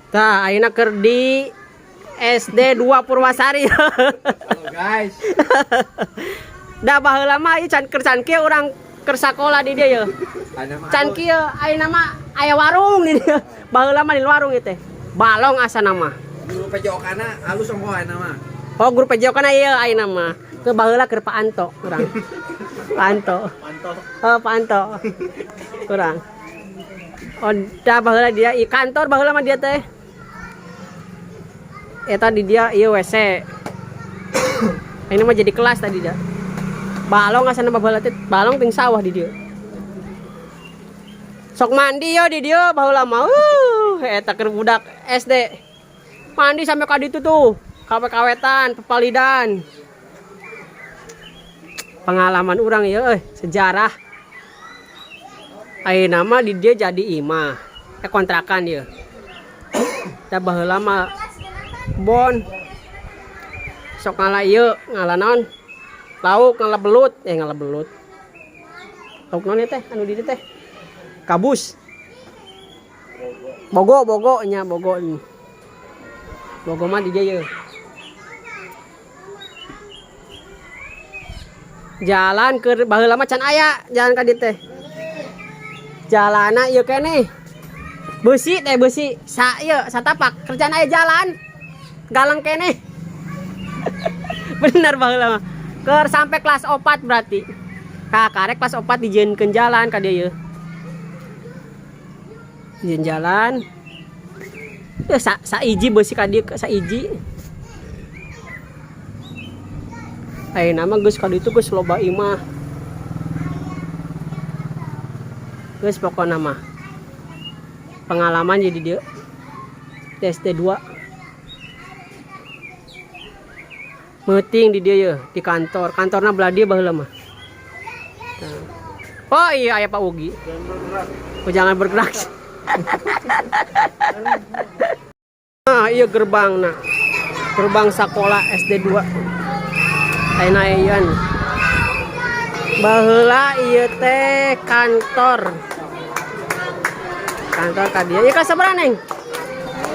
Tah, ayeuna keur di SD 2 Purwasari. Halo guys. Da baheula mah ieu can kieu urang keur sakola di dieu. Can kieu ayeuna mah aya warung di dieu. Baheula mah di warung ieu teh. Balong asana mah. Guru pejokana halus ongko ayeuna mah. Oh, guru pejokana ieu ayeuna mah. Teu baheula keur Pak Anto urang. Pak Anto. Oh, Pak Anto. Urang. Oh, da baheula dia i kantor baheula mah dia teh. Eta di dia ieu WC. Ini mah jadi kelas tadi dia. Balong asana baheula teh balong ting sawah di dia. Sok mandi yo di dia baheula mah. Eta keur budak SD. Mandi sampai ka ditu tuh. Kawetan, pepalidan. Pengalaman urang ya sejarah. Ayeuna mah di dia jadi imah. Kontrakan dia. Da baheula mah bon. Sok ngalah ieu, ngalah naon? Lauk ngalah belut, ngalah belut. Lauk naon teh anu di dieu teh? Kabus. Bogo nya bogo. Bogo mah di dia. Jalan ke baheula mah can aya jalan ka dieu teh. Jalana ieu keneh. Beusi teh beusi. Sa ieu satapak kerjaan aya jalan. Galang keneh. Bener baheula mah. Keur sampai kelas 4 berarti. Karek kelas 4 dijieunkeun jalan ka dieu. Dijieun jalan. Sa iji beusi ka dieu saiji. Ayeuna mah geus ka ditu geus loba imah. Geus pokona mah. Pengalaman jadi dia. SD 2. Meeting di dia ya, di kantor. Kantorna belah dia baheula mah. Oh iya aya Pak Ugi. Oh, jangan bergerak. Nah, iya gerbangna. Gerbang sekolah SD 2. Ayeuna eyeun. Baheula ieu teh kantor. Kantor ka dieu. Ieu ka sabaraha Neng?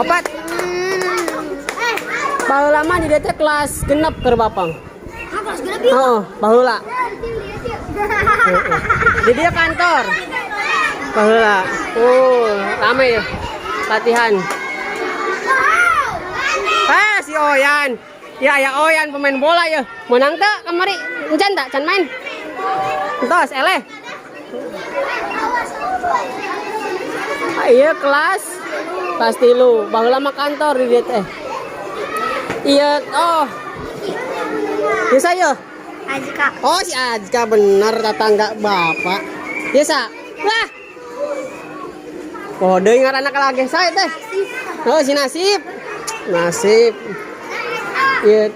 4. Baheula mah di dieu teh kelas genep keur Bapang. Kelas genep ieu? Heeh, baheula. Di dieu kantor. Baheula. Rame ya. Latihan. Si Oyan. Ya aya Oyan pemain bola ya. Menang teh kamari. Encan tak can main. Entos eleh. Iya kelas 3. Baheula mah kantor di dieu teh. Iya, oh. Ieu saya. Ajka. Oh, si Ajka bener tetangga Bapak. Ieu sa. Wah. Oh, deui ngaranna kalage sae teh. Oh, si Nasib. Nasib. Ieu.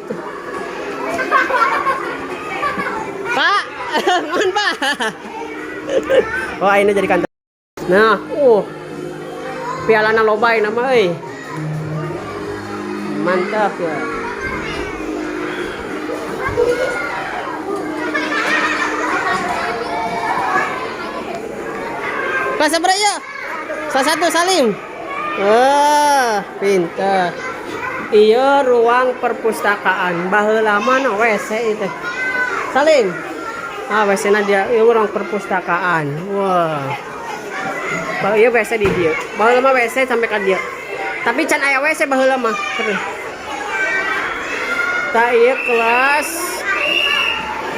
Pak, mohon Pak. Oh, ini jadi kantor. Nah, pialana loba ieu mah euy. Mantap ya. Kelas berapa ya? Salah 1 Salim. Wah, pintar. Iya ruang perpustakaan. Baheula mah WC itu. Salim. WC-na dia ieu ruang perpustakaan. Wah. Baheula ieu WC di dieu. Baheula mah WC sampai ka dieu. Tapi can aya WC baheula mah. Tah ieu kelas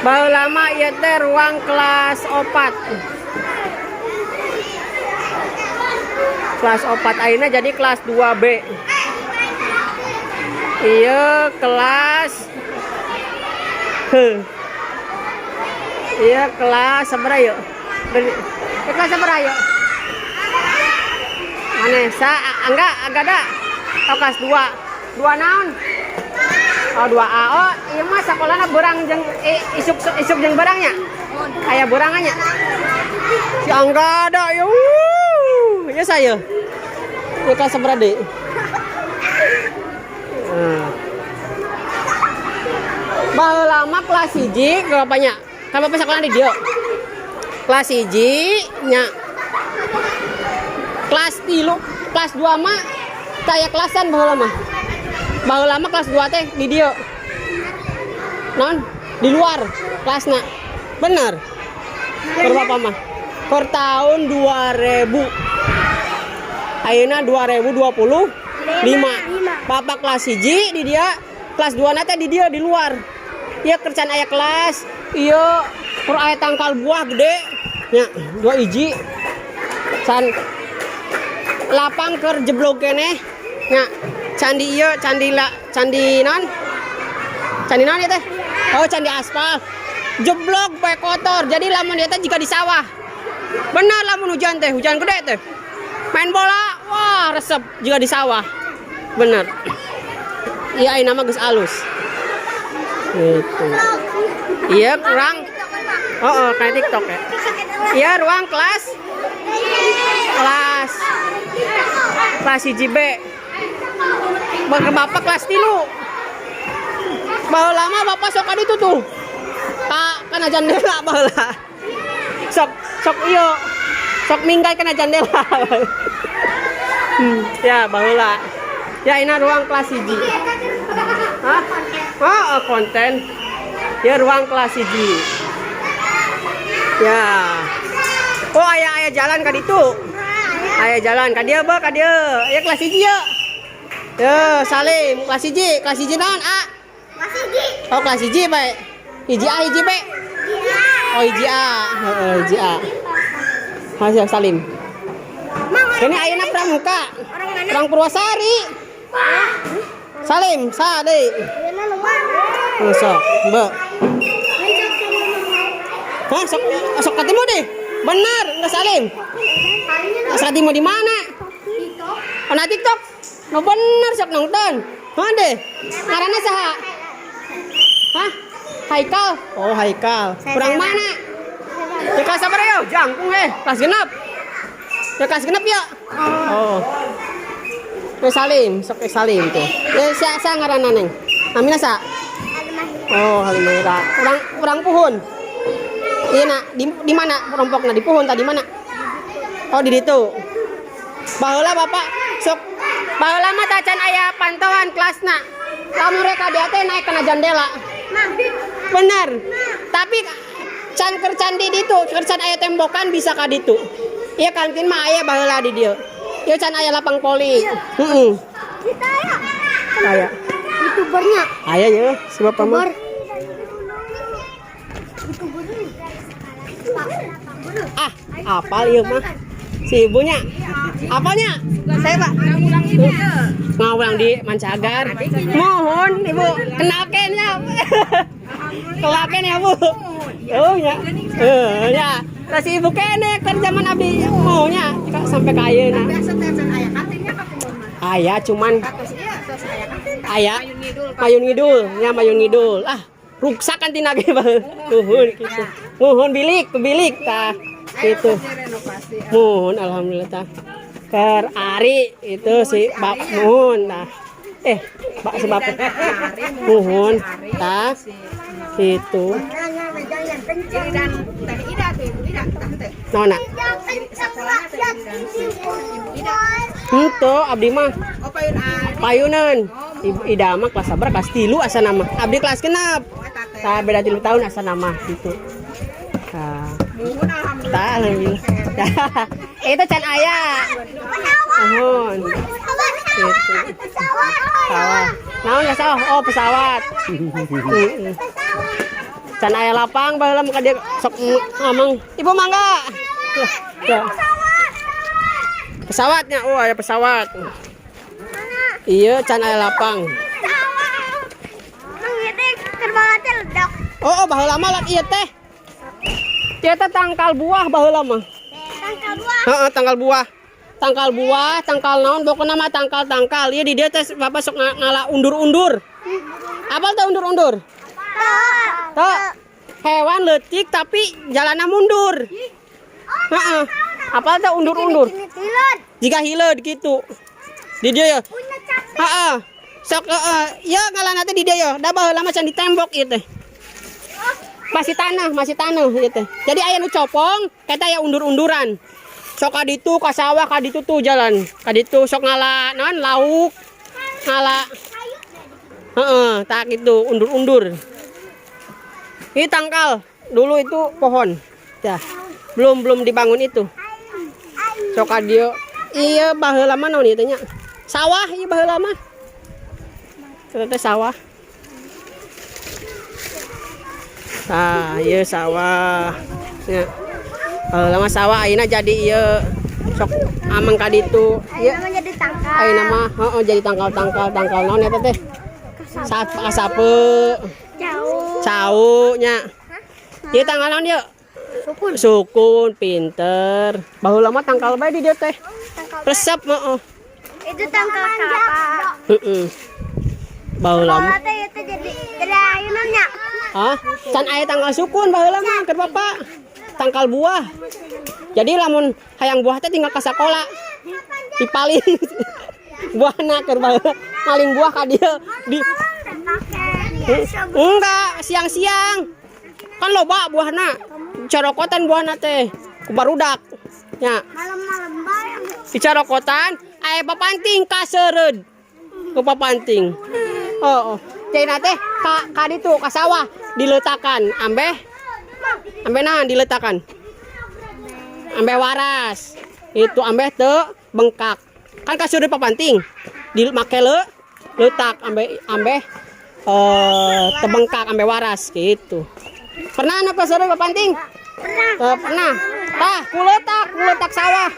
baheula mah ieu teh ruang kelas 4. Kelas 4 ayeuna jadi kelas 2B. Ieu kelas Ieu kelas sabaraha yeuh? Kelas sabaraha yeuh? Manesa enggak ada. Oh, kelas 2. 2 naon? Oh, 2A. Oh, ieu mah sakolana beurang jeung isuk jeung beurangnya. Aya beurangannya. Si Angga ada ya. Ya saya. Ieu kelas sabaraha deui? Baheula mah kelas 1 berapanya? Ka Bapak sakola di dieu. Kelas 1 nya. Kelas 3, kelas 2 mah Kayak kelasan baheula mah. Baheula mah kelas 2 teh di dieu. Non, di luar kelasna. Bener. Keur Bapak mah. Keur tahun 2000. Ayeuna 2025. Bapak kelas 1 di dia, kelas 2 na teh di dia di luar. Ieu kerjaan aya kelas, ieu keur aya tangkal buah gede. Nya, 2 hiji. Can lapang keur jeblog keneh. Nya, candi ieu, candi non. Candi non ieu teh? Oh, candi aspal. Jeblok bae kotor. Jadi lamun ieu teh jika di sawah. Benar lamun hujan teh, hujan gede teh. Main bola, wah resep juga di sawah. Bener. Iya, ini nama geus alus. Gitu. Iya, kurang. Oh, kayak TikTok ya. Iya, ruang kelas 1B. Bang Bapak kelas 3. Baheula mah Bapak sok ka ditu tuh. Kana jandela baheula. Sok iyo. Sok minggai kana jandela. Ya, baheula. Ya, ini ruang kelas 1. Hah? Oh, konten. Ya, ruang kelas 1. Ya. Oh, aya jalan ka ditu. Aya jalan ka dieu ba, ka dieu. Ya kelas 1 ya. Ya, Salim, kelas 1. Kelas 1 naon, A? Kelas 1. Oh, kelas 1 bae. Hiji A, hiji B. Oh, hiji A. Heeh, hiji A. Masih Salim. Ini ayeuna pramuka. Orang Purwasari. Salim, sade. Sok, Mbak. Hah, sok ketemu deh. Benar, enggak Salim. Ketemu di mana? Oh, na TikTok. No bener sok nonton. Hah deh. Ngaranna saha? Hah? Haikal. Oh, Haikal. Kurang mana? Ya kelas apa ya? Jangkung kelas genep. Ya kelas genep ya. Oh. Ya Salim, sok Salim tuh. Ya sa ngaranna neng. Namina sa? Oh, Halimah. Urang puhun. Iya nak, di mana rompokna di puhun tadi mana? Oh, di ditu. Baheula Bapak sok baheula mah tacan aya pantauan kelasna. Lamun rek dia teh naik kana jandela. Bener. Tapi can di ditu, can aya tembokan bisa ka ditu. Ieu kantin mah aya baheula di dieu. Ieu can aya lapang poli. Heeh. Kita aya. Aya. YouTubernya. Aya ye, si Bapak mah. Ah, apal ieu mah. Si ibunya. Apanya? Saya Pak. Ngawulang di Mancagar. Mohon Ibu, kenalkan ya. Kenalkan ya Bu. Oh ya. Ya. Terus Ibu kene keur zaman abdi maunya sampai ka ayeuna. Aya cuman aya Mayun Ngidul, ya Mayun Ngidul. Ah, ruksak kan tina ge bae. Nuhun kitu. Nuhun bilik tah. Gitu. Mohon alhamdulillah tah. Ker Ari itu si Bap Mohon nah. Bak si Bapak. Mohon tah. Itu. Nona. Henteu abdi mah. Oh, payun Payunan. Ibu Ida mah kelas sabar kelas 3 asa nama. Abdi kelas genep. Tah beda 3 tahun asa nama gitu. Tah. Tah alhamdulillah. Itu can aya. Mohon. Gitu. Pesawat. Naon ya sawah? Oh, pesawat. Can aya lapang baheula maka dia sok ngomong. Ibu mangga. Ya. Pesawatnya, oh ada pesawat. Iya, can aya lapang. Terbangnya ledak. Oh, baheula mah lak ieu teh. Ieu teh tangkal buah baheula mah. Tangkal buah. Heeh, tangkal buah. Tangkal buah, tangkal naon pokona mah tangkal-tangkal. Ieu di dieu teh Bapak sok ngala undur-undur. Apal teh undur-undur? Tuh. Hewan leutik tapi jalanna mundur. Heeh. Apal teh undur-undur? Jika hileud gitu. Di dieu ya. Heeh. Sok ya ngalanna teh di dieu ya. Da baheula mah can di tembok ieu teh. Masih tanah ieu teh. Jadi aya nu copong, eta aya undur-unduran. Sok kaditu ka sawah kaditu tuh jalan. Kaditu sok ngala naon lauk. Ngala. Heeh, tak gitu undur-undur. Ini tangkal. Dulu itu pohon. Ya. Belum dibangun itu. Sok kadio. Iya baheula mah naon ieu teh nya? Sawah ieu baheula mah. Ternyata sawah. Nah, ieu sawah. Ya. Lama sawah ayeuna jadi ieu sok ameng ka ditu. Ieu Ayeuna jadi tangkal. ayeuna mah heeh jadi tangkal naon eta teh? Sape. Jauh. Cau nya. Ieu tangkal naon ieu? Sukun, pinter. Baheula mah tangkal bae di dieu teh. Resep heeh. Itu tangkal kelapa. Heeh. Baheula mah. Kalau teh itu jadi ayeuna nya. Hah? Can aya tangkal sukun baheula mah keur Bapak. Tangkal buah. Jadi lamun hayang buah teh tinggal ka sakola. Dipalin. Buahna keur baheula maling buah ka dieu di enggak siang-siang. Kan loba buahna. Carokotan buahna teh ku barudak. Nya. Malam-malam bae. Di carokotan aya papanting ka seureud. Ku papanting. Oh. Cenah teh ka ditu ka sawah diletakan ambeh nah diletakan. Ambeh waras. Itu ambeh teu bengkak. Kan ka seureud papanting. Dimake letak ambeh teu bengkak ambeh waras gitu. Pernah anu ka seureud papanting? Pernah. Tah, kuletak sawah.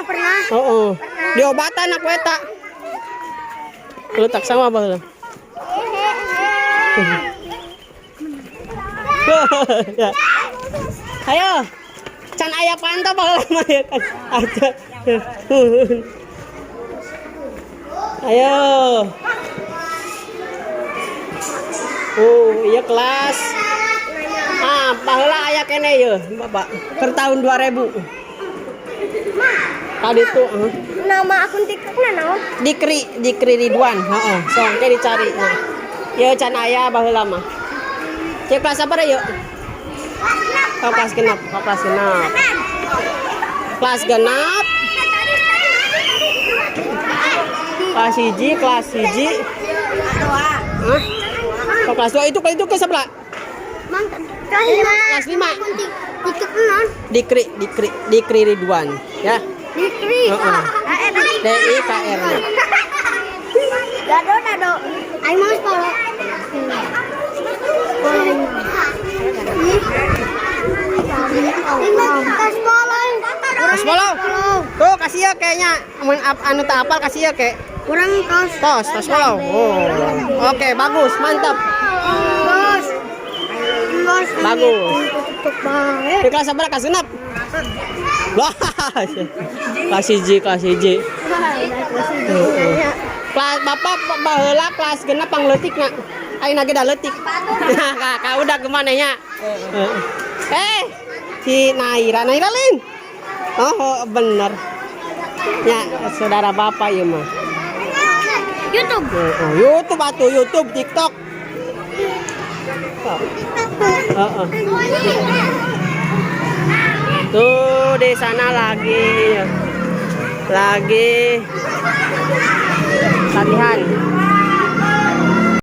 Pernah. Heeh. Diobatan aku eta. Kuletak sawah baheula. Ya. Ayo. Can aya pantau baheula mah ya kan. Ayo. Iya kelas. Baheula aya kene ye, Bapak. Keur tahun 2000. Tadi tuh Nama akun TikTokna naon? Dikri Ridwan, heeh. Sok ke dicari. Nah. Ye can aya baheula mah. Cek kelas apa deh yuk? Kelas genap. Kelas genap. Kelas hiji. Hah? Kelas 2 itu ke sebelah? Kelas 5. TikTok naon? Dikri Ridwan, ya. Dikri. DIKR. Dado. Aing mau follow. Tos follow. Tuh kasih ya kayaknya anu tak apal kasih ya kayak. Kurang Tos follow. Oh. Oke, bagus, mantap. Bagus. Di kelas berapa kelas genap? Wah. Kelas hiji. Kelas Bapak baheula kelas genap pangleutikna. Ayeuna ge da leutik. Ka udah kemana nya? Si Naira lain. Oh, bener. Ya, saudara Bapak ieu mah. YouTube. YouTube atuh, YouTube, TikTok. Tuh di sana lagi latihan.